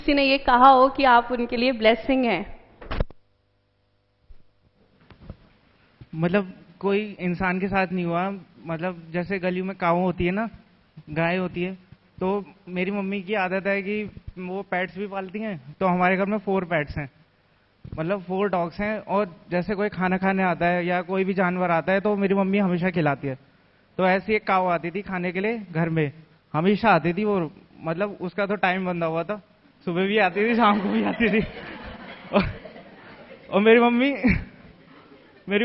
किसी ने ये कहा हो कि आप उनके लिए ब्लेसिंग हैं? मतलब कोई इंसान के साथ नहीं हुआ। मतलब जैसे गली में काऊ होती है ना, गाय होती है, तो मेरी मम्मी की आदत है कि वो पेट्स भी पालती हैं। तो हमारे घर में 4 पेट्स हैं, मतलब 4 डॉग्स हैं। और जैसे कोई खाना खाने आता है या कोई भी जानवर आता है तो मेरी मम्मी हमेशा खिलाती है। तो ऐसी एक काऊ आती थी खाने के लिए घर में, हमेशा आती थी वो। मतलब उसका तो टाइम बंधा हुआ था, सुबह भी आती थी शाम को भी आती थी। और, और मेरी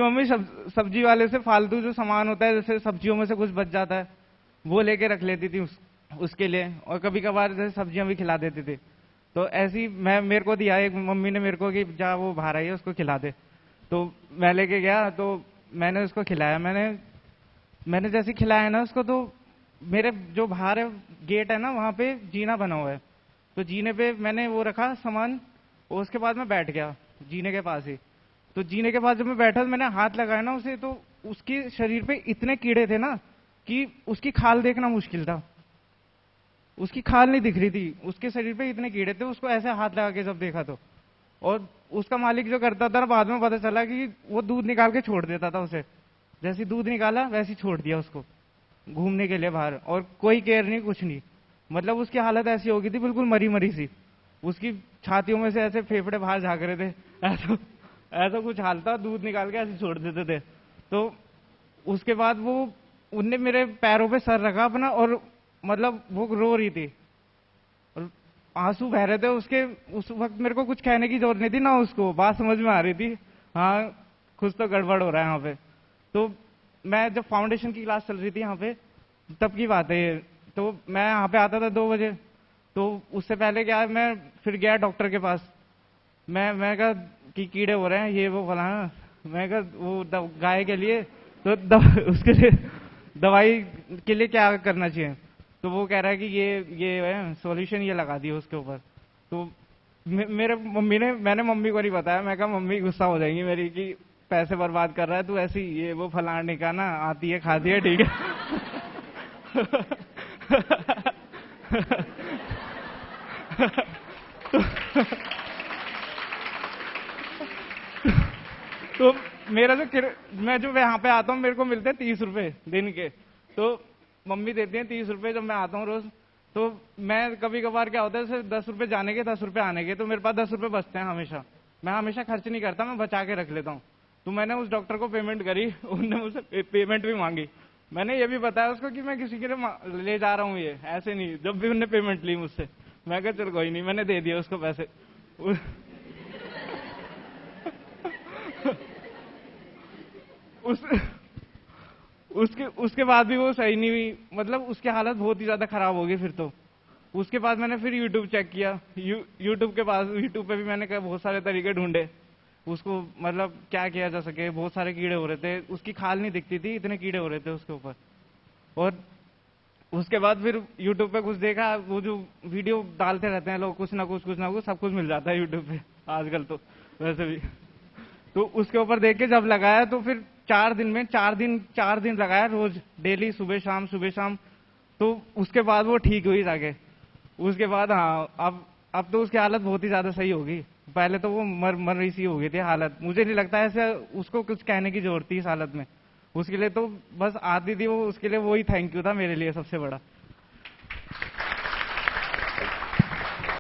मम्मी सब्जी वाले से फालतू जो सामान होता है, जैसे सब्जियों में से कुछ बच जाता है, वो लेके रख लेती थी उसके लिए। और कभी कभार जैसे सब्जियां भी खिला देती थी। तो ऐसी मैं मेरे को दिया एक मम्मी ने मेरे को कि जा वो बाहर आई है उसको खिला दे। तो मैं लेके गया, तो मैंने उसको खिलाया। मैंने जैसे खिलाया ना उसको, तो मेरे जो बाहर है गेट है ना, वहां पे जीना बना हुआ है। तो जीने पे मैंने वो रखा सामान, और उसके बाद मैं बैठ गया जीने के पास ही। तो जीने के पास जब मैं बैठा तो मैंने हाथ लगाया ना उसे, तो उसके शरीर पे इतने कीड़े थे ना कि उसकी खाल देखना मुश्किल था। उसकी खाल नहीं दिख रही थी, उसके शरीर पे इतने कीड़े थे। उसको ऐसे हाथ लगा के जब देखा तो, और उसका मालिक जो करता था ना, बाद में पता चला कि वो दूध निकाल के छोड़ देता था उसे। जैसे दूध निकाला वैसे ही छोड़ दिया उसको घूमने के लिए बाहर, और कोई केयर नहीं, कुछ नहीं। मतलब उसकी हालत ऐसी हो गई थी, बिल्कुल मरी मरी सी। उसकी छातियों में से ऐसे फेफड़े बाहर झाँक रहे थे। ऐसा ऐसा कुछ हाल था, दूध निकाल के ऐसे छोड़ देते थे। तो उसके बाद वो उनने मेरे पैरों पे सर रखा अपना, और मतलब वो रो रही थी और आंसू बह रहे थे उसके। उस वक्त मेरे को कुछ कहने की जरूरत नहीं थी ना, उसको बात समझ में आ रही थी, हाँ कुछ तो गड़बड़ हो रहा है यहाँ पे। तो मैं जब फाउंडेशन की क्लास चल रही थी यहाँ पे, तब की बात है ये। तो मैं यहाँ पे आता था 2 बजे। तो उससे पहले क्या है, मैं फिर गया डॉक्टर के पास। मैं कहा कि कीड़े हो रहे हैं ये वो फलाना। मैं कहा वो गाय के लिए तो उसके लिए दवाई के लिए क्या करना चाहिए। तो वो कह रहा है कि ये है सॉल्यूशन, ये लगा दिया उसके ऊपर। तो मेरे मम्मी ने मैंने मम्मी को नहीं बताया। मैं कहा मम्मी गुस्सा हो जाएंगी मेरी कि पैसे बर्बाद कर रहा है तू ऐसी, ये वो फलाने का ना आती है खाती है, ठीक है। तो मेरा मैं जो यहाँ पे आता हूँ, मेरे को मिलते हैं 30 रुपए दिन के। तो मम्मी देती है 30 रुपए जब मैं आता हूँ रोज। तो मैं कभी कभार क्या होता है, जैसे 10 रुपए जाने के 10 रुपए आने के, तो मेरे पास 10 रुपए बचते हैं हमेशा। मैं हमेशा खर्च नहीं करता, मैं बचा के रख लेता हूँ। तो मैंने उस डॉक्टर को पेमेंट करी, उनने मुझसे पेमेंट भी मांगी। मैंने ये भी बताया उसको कि मैं किसी के लिए ले जा रहा हूँ, ये ऐसे नहीं। जब भी उनने पेमेंट ली मुझसे, मैं कहा चल कोई नहीं, मैंने दे दिया उसको पैसे। उस उसके उसके बाद भी वो सही नहीं हुई। मतलब उसकी हालत बहुत ही ज्यादा खराब हो गई फिर तो। उसके बाद मैंने फिर यूट्यूब चेक किया। यूट्यूब पे भी मैंने बहुत सारे तरीके ढूंढे उसको, मतलब क्या किया जा सके। बहुत सारे कीड़े हो रहे थे, उसकी खाल नहीं दिखती थी, इतने कीड़े हो रहे थे उसके ऊपर। और उसके बाद फिर यूट्यूब पे कुछ देखा, वो जो वीडियो डालते रहते हैं लोग, कुछ ना कुछ सब कुछ मिल जाता है यूट्यूब पे आजकल तो, वैसे भी। तो उसके ऊपर देख के जब लगाया, तो फिर 4 दिन में 4 दिन लगाया, रोज डेली सुबह शाम। तो उसके बाद वो ठीक हुई जाके। उसके बाद हाँ, अब तो उसकी हालत बहुत ही ज्यादा सही होगी। पहले तो वो मर रही सी हो गई थी हालत। मुझे नहीं लगता ऐसे उसको कुछ कहने की जरूरत थी इस हालत में। उसके लिए तो बस आती थी वो, उसके लिए वो ही थैंक यू था मेरे लिए सबसे बड़ा।